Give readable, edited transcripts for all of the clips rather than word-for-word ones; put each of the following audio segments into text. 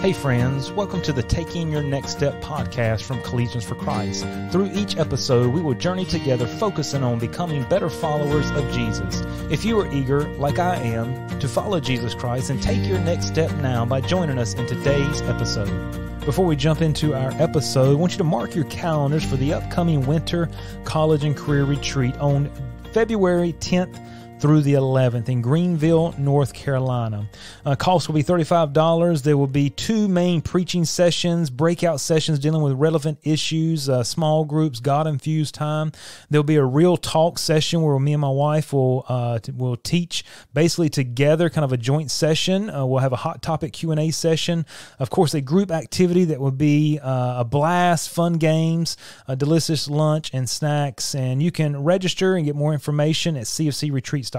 Hey friends, welcome to the Taking Your Next Step podcast from Collegians for Christ. Through each episode, we will journey together focusing on becoming better followers of Jesus. If you are eager, like I am, to follow Jesus Christ and take your next step now by joining us in today's episode. Before we jump into our episode, I want you to mark your calendars for the upcoming Winter College and Career Retreat on February 10th through the 11th in Greenville, North Carolina. Cost will be $35. There will be two main preaching sessions, breakout sessions dealing with relevant issues, small groups, God-infused time. There'll be a real talk session where me and my wife will teach basically together, kind of a joint session. We'll have a hot topic Q&A session. Of course, a group activity that will be a blast, fun games, a delicious lunch and snacks. And you can register and get more information at cfcretreats.com.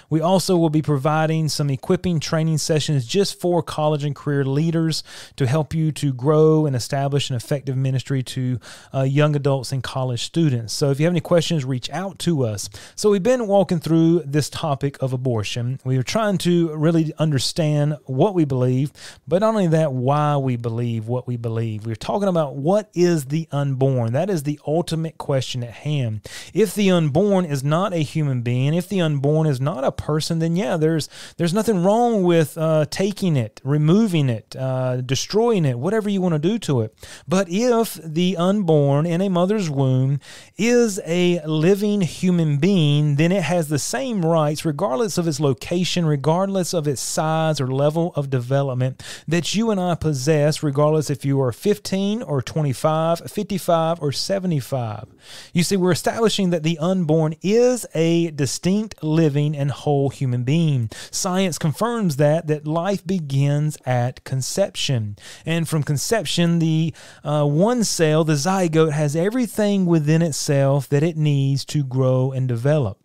We also will be providing some equipping training sessions just for college and career leaders to help you to grow and establish an effective ministry to young adults and college students. So if you have any questions, reach out to us. So we've been walking through this topic of abortion. We are trying to really understand what we believe, but not only that, why we believe what we believe. We're talking about what is the unborn. That is the ultimate question at hand. If the unborn is not a human being, if the unborn is not a person, then yeah, there's nothing wrong with taking it, removing it, destroying it, whatever you want to do to it. But if the unborn in a mother's womb is a living human being, then it has the same rights, regardless of its location, regardless of its size or level of development, that you and I possess, regardless if you are 15 or 25, 55 or 75. You see, we're establishing that the unborn is a distinct, living and whole human being. Science confirms that life begins at conception. And from conception, the one cell, the zygote, has everything within itself that it needs to grow and develop.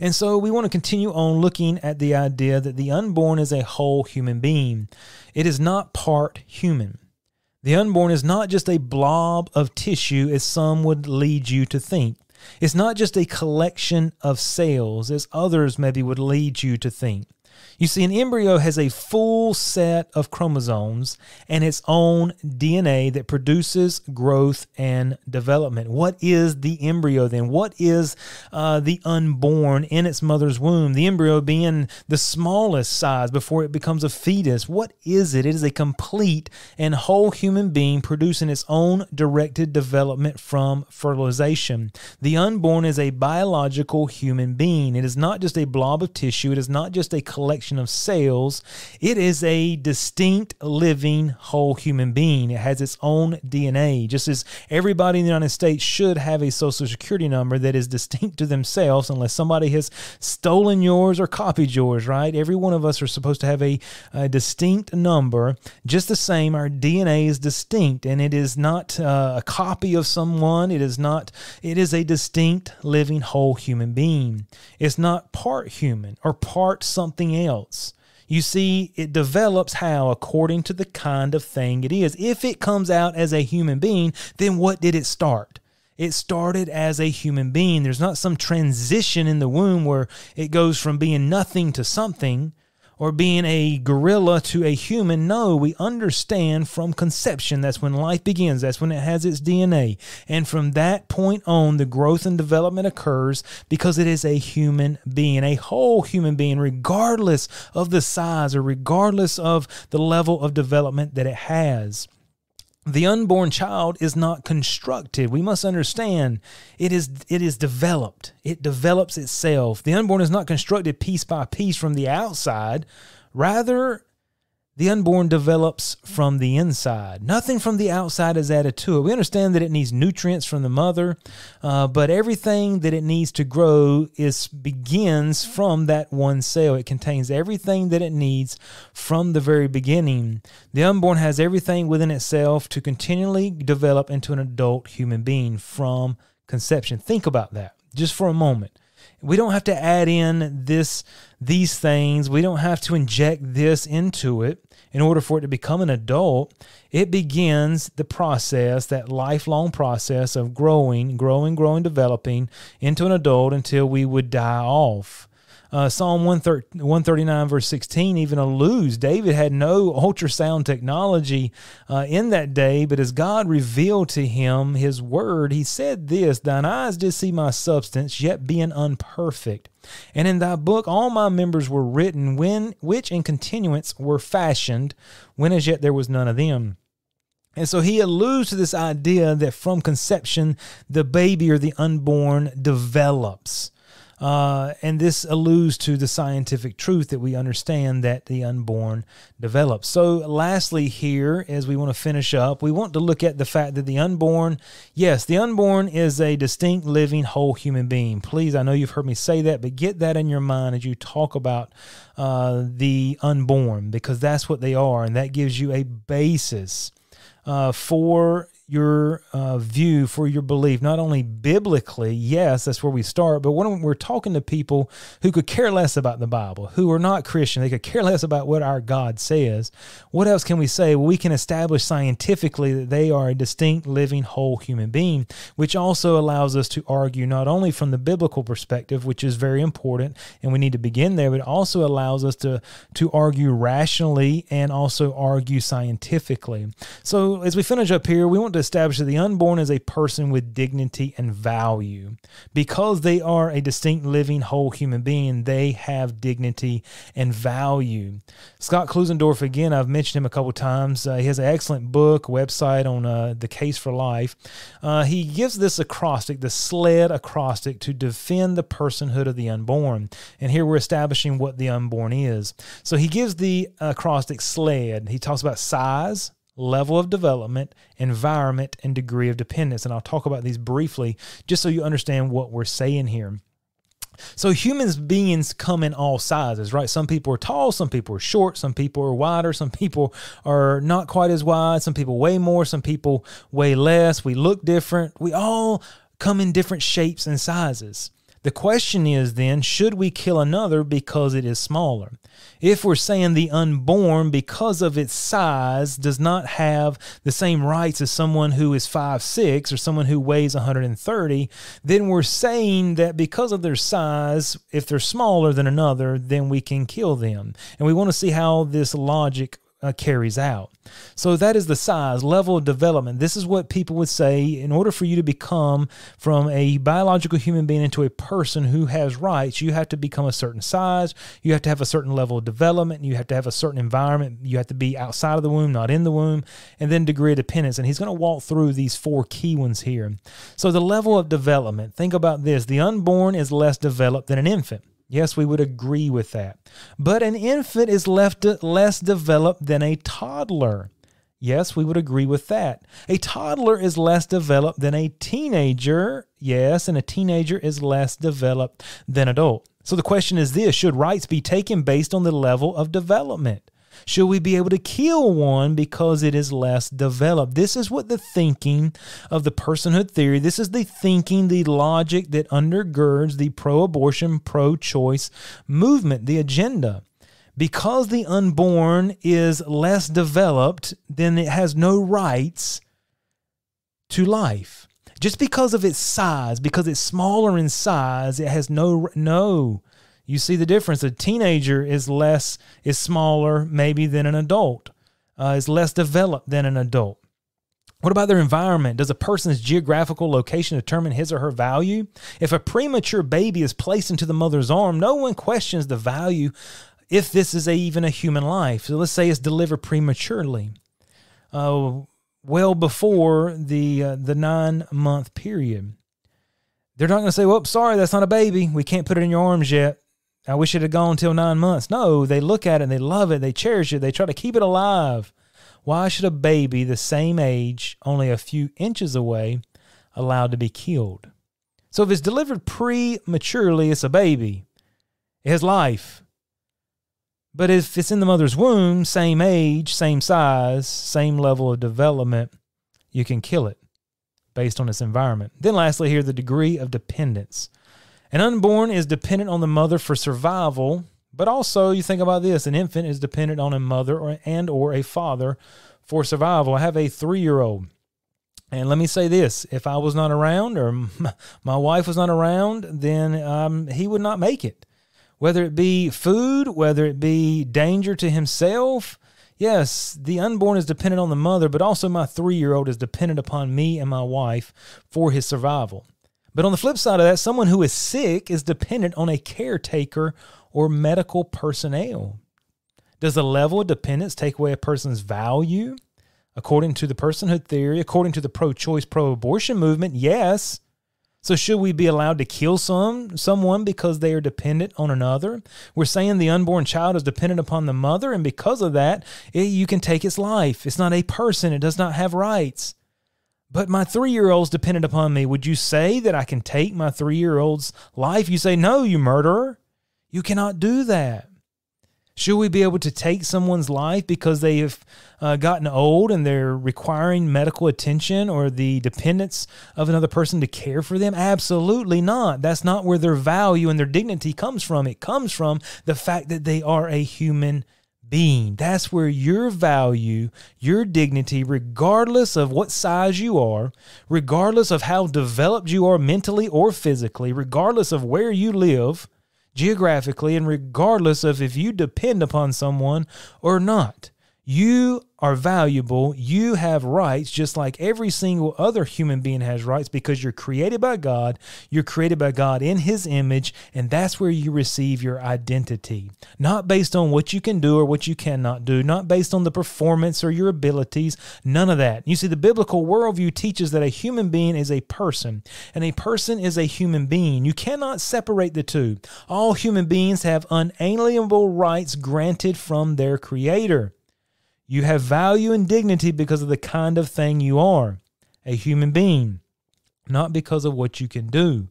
And so we want to continue on looking at the idea that the unborn is a whole human being. It is not part human. The unborn is not just a blob of tissue, as some would lead you to think. It's not just a collection of cells, as others maybe would lead you to think. You see, an embryo has a full set of chromosomes and its own DNA that produces growth and development. What is the embryo then? What is the unborn in its mother's womb? The embryo being the smallest size before it becomes a fetus. What is it? It is a complete and whole human being producing its own directed development from fertilization. The unborn is a biological human being. It is not just a blob of tissue. It is not just a collection of cells. It is a distinct, living, whole human being. It has its own DNA, just as everybody in the United States should have a social security number that is distinct to themselves, unless somebody has stolen yours or copied yours, right? Every one of us are supposed to have a distinct number. Just the same, our DNA is distinct, and it is not a copy of someone. It is a distinct, living, whole human being. It's not part human or part something else. You see, it develops how? According to the kind of thing it is. If it comes out as a human being, then what did it start? It started as a human being. There's not some transition in the womb where it goes from being nothing to something, or being a gorilla to a human. No, we understand from conception, that's when life begins. That's when it has its DNA. And from that point on, the growth and development occurs because it is a human being, a whole human being, regardless of the size or regardless of the level of development that it has. The unborn child is not constructed. We must understand it is developed. It develops itself. The unborn is not constructed piece by piece from the outside. Rather, the unborn develops from the inside. Nothing from the outside is added to it. We understand that it needs nutrients from the mother, but everything that it needs to grow begins from that one cell. It contains everything that it needs from the very beginning. The unborn has everything within itself to continually develop into an adult human being from conception. Think about that just for a moment. We don't have to add in these things. We don't have to inject this into it in order for it to become an adult. It begins the process, that lifelong process of growing, developing into an adult until we would die off. Psalm 139 verse 16 even alludes, David had no ultrasound technology in that day, but as God revealed to him his word, he said this, thine eyes did see my substance, yet being unperfect. And in thy book all my members were written, which in continuance were fashioned, when as yet there was none of them. And so he alludes to this idea that from conception, the baby or the unborn develops. And this alludes to the scientific truth that we understand that the unborn develops. So lastly here, as we want to finish up, we want to look at the fact that the unborn, yes, the unborn is a distinct, living, whole human being. Please, I know you've heard me say that, but get that in your mind as you talk about the unborn, because that's what they are, and that gives you a basis for your view, for your belief, not only biblically, yes, that's where we start, but when we're talking to people who could care less about the Bible, who are not Christian, they could care less about what our God says, what else can we say? Well, we can establish scientifically that they are a distinct, living, whole human being, which also allows us to argue not only from the biblical perspective, which is very important, and we need to begin there, but it also allows us to argue rationally and also argue scientifically. So as we finish up here, we want to establish that the unborn is a person with dignity and value. Because they are a distinct, living, whole human being, they have dignity and value. Scott Klusendorf, again, I've mentioned him a couple times. He has an excellent book, website on the case for life. He gives this acrostic, the SLED acrostic, to defend the personhood of the unborn. And here we're establishing what the unborn is. So he gives the acrostic SLED. He talks about size, level of development, environment, and degree of dependence. And I'll talk about these briefly just so you understand what we're saying here. So human beings come in all sizes, right? Some people are tall, some people are short, some people are wider, some people are not quite as wide, some people weigh more, some people weigh less. We look different. We all come in different shapes and sizes. The question is then, should we kill another because it is smaller? If we're saying the unborn, because of its size, does not have the same rights as someone who is 5'6" or someone who weighs 130, then we're saying that because of their size, if they're smaller than another, then we can kill them. And we want to see how this logic carries out. So that is the size, level of development. This is what people would say in order for you to become from a biological human being into a person who has rights, you have to become a certain size, you have to have a certain level of development, you have to have a certain environment, you have to be outside of the womb, not in the womb, and then degree of dependence. And he's going to walk through these four key ones here. So the level of development, think about this. The unborn is less developed than an infant. Yes, we would agree with that. But an infant is less developed than a toddler. Yes, we would agree with that. A toddler is less developed than a teenager. Yes, and a teenager is less developed than an adult. So the question is this: should rights be taken based on the level of development? Should we be able to kill one because it is less developed? This is what the thinking of the personhood theory, this is the thinking, the logic that undergirds the pro-abortion, pro-choice movement, the agenda. Because the unborn is less developed, then it has no rights to life. Just because of its size, because it's smaller in size, it has no. You see the difference. A teenager is smaller maybe than an adult, is less developed than an adult. What about their environment? Does a person's geographical location determine his or her value? If a premature baby is placed into the mother's arm, no one questions the value if this is even a human life. So let's say it's delivered prematurely, well before the 9-month period. They're not going to say, well, sorry, that's not a baby. We can't put it in your arms yet. I wish it had gone until 9 months. No, they look at it and they love it. They cherish it. They try to keep it alive. Why should a baby the same age, only a few inches away, allowed to be killed? So if it's delivered prematurely, it's a baby. It has life. But if it's in the mother's womb, same age, same size, same level of development, you can kill it based on its environment. Then lastly here, the degree of dependence. An unborn is dependent on the mother for survival, but also you think about this, an infant is dependent on a mother or a father for survival. I have a 3-year-old, and let me say this, if I was not around or my wife was not around, then he would not make it. whether it be food, whether it be danger to himself. Yes, the unborn is dependent on the mother, but also my 3-year-old is dependent upon me and my wife for his survival. But on the flip side of that, someone who is sick is dependent on a caretaker or medical personnel. Does the level of dependence take away a person's value? According to the personhood theory, according to the pro-choice, pro-abortion movement, yes. So should we be allowed to kill someone because they are dependent on another? We're saying the unborn child is dependent upon the mother, and because of that, you can take its life. It's not a person. It does not have rights. But my 3-year-old's dependent upon me. Would you say that I can take my 3-year-old's life? You say, no, you murderer. You cannot do that. Should we be able to take someone's life because they have gotten old and they're requiring medical attention or the dependence of another person to care for them? Absolutely not. That's not where their value and their dignity comes from. It comes from the fact that they are a human being. That's where your value, your dignity, regardless of what size you are, regardless of how developed you are mentally or physically, regardless of where you live, geographically, and regardless of if you depend upon someone or not. You are valuable. You have rights just like every single other human being has rights because you're created by God. You're created by God in His image, and that's where you receive your identity. Not based on what you can do or what you cannot do, not based on the performance or your abilities, none of that. You see, the biblical worldview teaches that a human being is a person, and a person is a human being. You cannot separate the two. All human beings have unalienable rights granted from their Creator. You have value and dignity because of the kind of thing you are, a human being, not because of what you can do.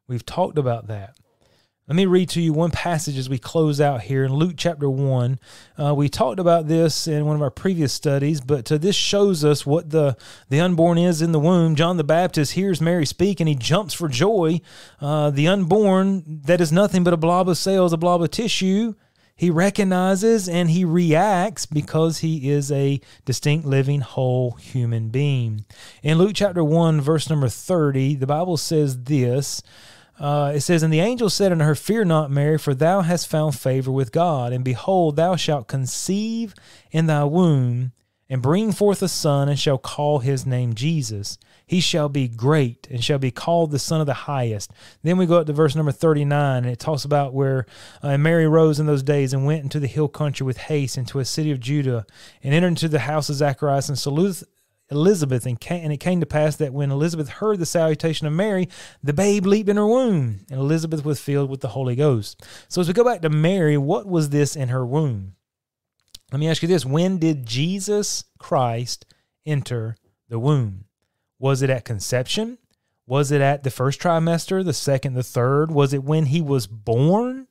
We've talked about that. Let me read to you one passage as we close out here in Luke chapter 1. We talked about this in one of our previous studies, but this shows us what the unborn is in the womb. John the Baptist hears Mary speak, and he jumps for joy. The unborn, that is nothing but a blob of cells, a blob of tissue. He recognizes and he reacts because he is a distinct, living, whole human being. In Luke chapter 1, verse number 30, the Bible says this. It says, "And the angel said unto her, Fear not, Mary, for thou hast found favor with God. And behold, thou shalt conceive in thy womb, and bring forth a son, and shall call his name Jesus. He shall be great, and shall be called the Son of the Highest." Then we go up to verse number 39, and it talks about where Mary rose in those days and went into the hill country with haste into a city of Judah, and entered into the house of Zacharias, and saluted Elizabeth. And it came to pass that when Elizabeth heard the salutation of Mary, the babe leaped in her womb, and Elizabeth was filled with the Holy Ghost. So as we go back to Mary, what was this in her womb? Let me ask you this. When did Jesus Christ enter the womb? Was it at conception? Was it at the first trimester, the second, the third? Was it when he was born?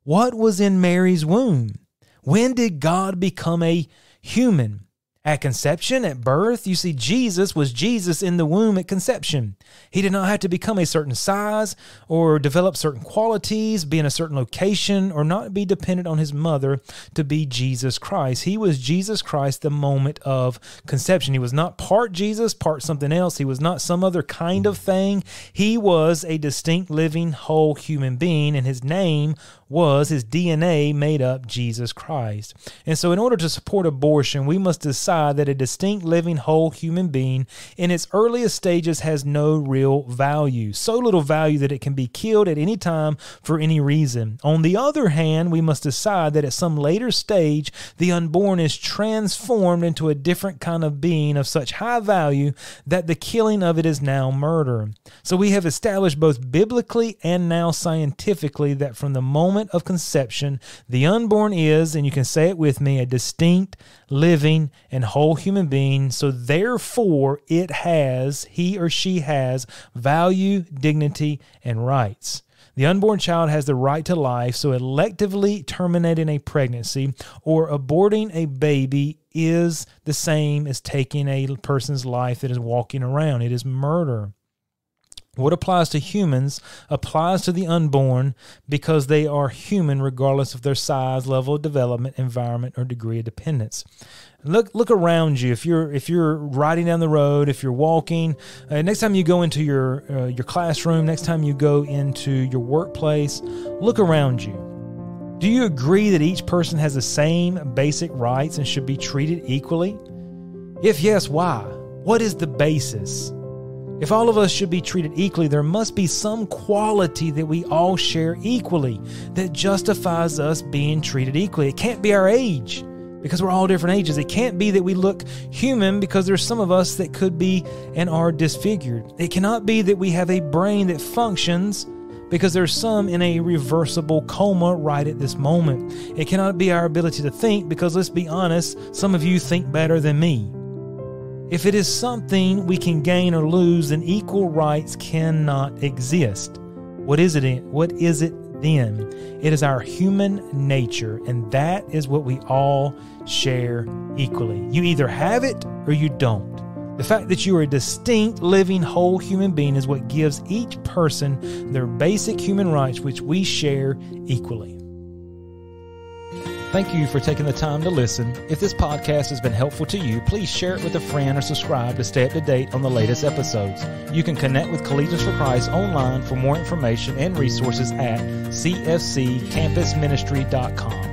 What was in Mary's womb? When did God become a human? At conception, at birth? You see, Jesus was Jesus in the womb at conception. He did not have to become a certain size or develop certain qualities, be in a certain location, or not be dependent on his mother to be Jesus Christ. He was Jesus Christ the moment of conception. He was not part Jesus, part something else. He was not some other kind of thing. He was a distinct, living, whole human being, and his name was, his DNA made up Jesus Christ. And so in order to support abortion, we must decide that a distinct, living, whole human being in its earliest stages has no real value. So little value that it can be killed at any time for any reason. On the other hand, we must decide that at some later stage, the unborn is transformed into a different kind of being of such high value that the killing of it is now murder. So we have established both biblically and now scientifically that from the moment of conception, the unborn is, and you can say it with me, a distinct, living, and whole human being. So therefore, he or she has value, dignity, and rights. The unborn child has the right to life, so electively terminating a pregnancy or aborting a baby is the same as taking a person's life that is walking around. It is murder. What applies to humans applies to the unborn because they are human regardless of their size, level of development, environment, or degree of dependence. Look around you. If you're riding down the road, if you're walking, next time you go into your classroom, next time you go into your workplace, look around you. Do you agree that each person has the same basic rights and should be treated equally? If yes, why? What is the basis? If all of us should be treated equally, there must be some quality that we all share equally that justifies us being treated equally. It can't be our age, because we're all different ages. It can't be that we look human, because there's some of us that could be and are disfigured. It cannot be that we have a brain that functions, because there's some in a reversible coma right at this moment. It cannot be our ability to think, because let's be honest, some of you think better than me. If it is something we can gain or lose, then equal rights cannot exist. What is it then? It is our human nature, and that is what we all share equally. You either have it or you don't. The fact that you are a distinct, living, whole human being is what gives each person their basic human rights, which we share equally. Thank you for taking the time to listen. If this podcast has been helpful to you, please share it with a friend or subscribe to stay up to date on the latest episodes. You can connect with Collegians for Christ online for more information and resources at cfccampusministry.com.